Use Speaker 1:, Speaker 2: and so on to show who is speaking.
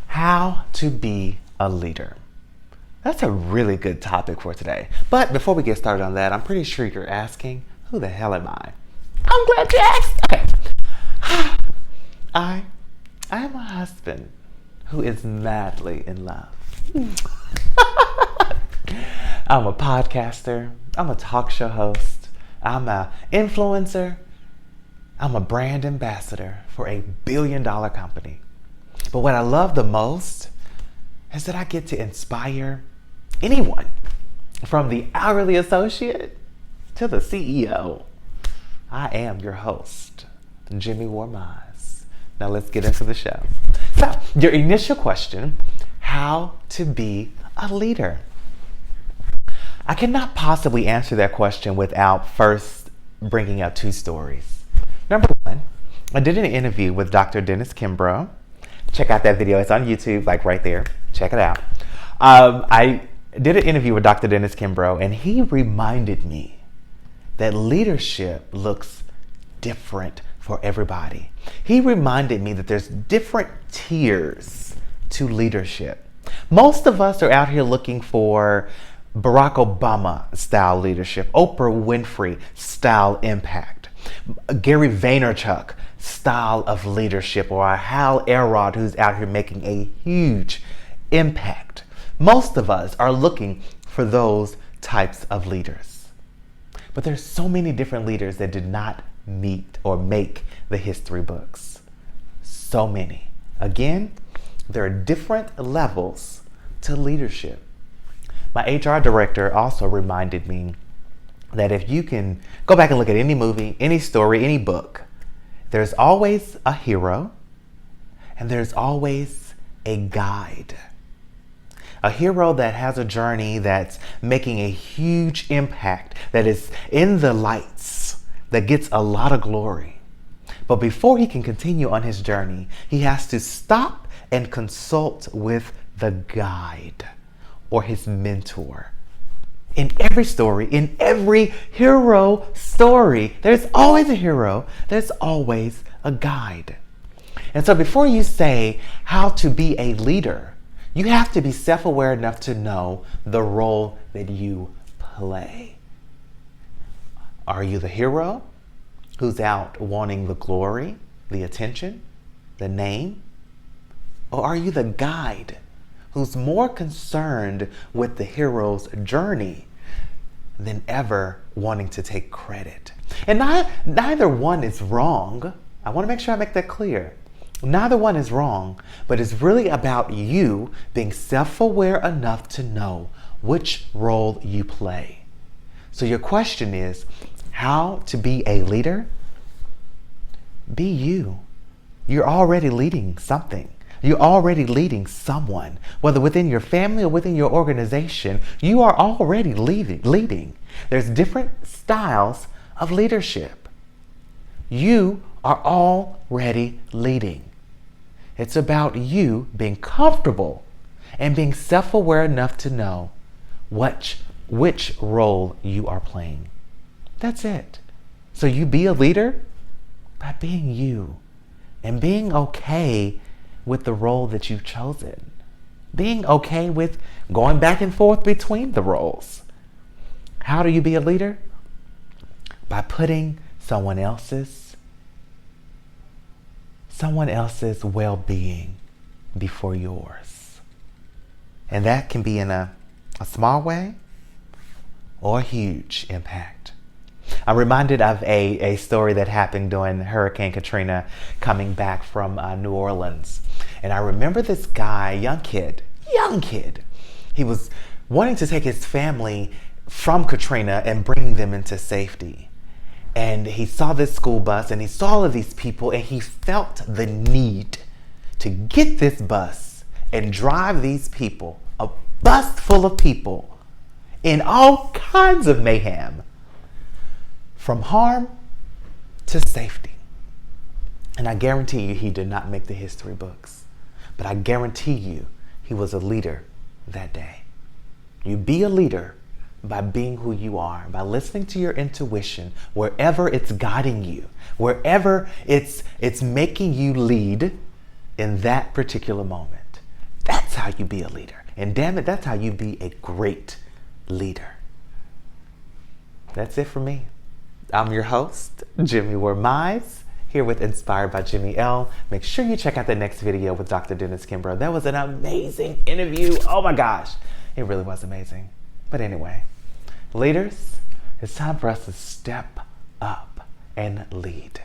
Speaker 1: How to be a leader. That's a really good topic for today. But before we get started on that, I'm pretty sure you're asking, who the hell am I? I'm glad you asked. Okay. I am a husband who is madly in love. I'm a podcaster. I'm a talk show host. I'm an influencer. I'm a brand ambassador for a billion-dollar company. But what I love the most is that I get to inspire anyone, from the hourly associate to the CEO. I am your host, Jimmy Ward Mize. Now let's get into the show. So, your initial question, how to be a leader? I cannot possibly answer that question without first bringing up two stories. Number one, I did an interview with Dr. Dennis Kimbro. Check out that video. It's on YouTube, like right there. Check it out. I did an interview with Dr. Dennis Kimbro, and he reminded me that leadership looks different for everybody. He reminded me that there's different tiers to leadership. Most of us are out here looking for Barack Obama style leadership, Oprah Winfrey style impact, Gary Vaynerchuk style of leadership, or a Hal Elrod who's out here making a huge impact. Most of us are looking for those types of leaders. But there's so many different leaders that did not meet or make the history books. So many. Again, there are different levels to leadership. My HR director also reminded me that if you can go back and look at any movie, any story, any book, there's always a hero and there's always a guide. A hero that has a journey that's making a huge impact, that is in the lights, that gets a lot of glory. But before he can continue on his journey, he has to stop and consult with the guide or his mentor. In every story, in every hero story, there's always a hero, there's always a guide. And so before you say how to be a leader, you have to be self-aware enough to know the role that you play. Are you the hero who's out wanting the glory, the attention, the name? Or are you the guide who's more concerned with the hero's journey than ever wanting to take credit? And neither one is wrong. I want to make sure I make that clear. Neither one is wrong, but it's really about you being self-aware enough to know which role you play. So your question is, how to be a leader? Be you. You're already leading something. You're already leading someone, whether within your family or within your organization. You are already leading. There's different styles of leadership. You are already leading. It's about you being comfortable and being self-aware enough to know which role you are playing. That's it. So you be a leader by being you and being okay with the role that you've chosen. Being okay with going back and forth between the roles. How do you be a leader? By putting someone else's well-being before yours. And that can be in a small way or a huge impact. I'm reminded of a story that happened during Hurricane Katrina, coming back from New Orleans. And I remember this guy, young kid. He was wanting to take his family from Katrina and bring them into safety. And he saw this school bus and he saw all of these people, and he felt the need to get this bus and drive these people, a bus full of people, in all kinds of mayhem, from harm to safety. And I guarantee you he did not make the history books, but I guarantee you he was a leader that day. You be a leader by being who you are, by listening to your intuition wherever it's guiding you, wherever it's making you lead in that particular moment. how you be a leader. And damn it, that's how you be a great leader. That's it for me. I'm your host, Jimmy Ward Mize, here with Inspired by Jimmy L. Make sure you check out the next video with Dr. Dennis Kimbrough. That was an amazing interview. Oh my gosh, it really was amazing. But anyway, leaders, it's time for us to step up and lead.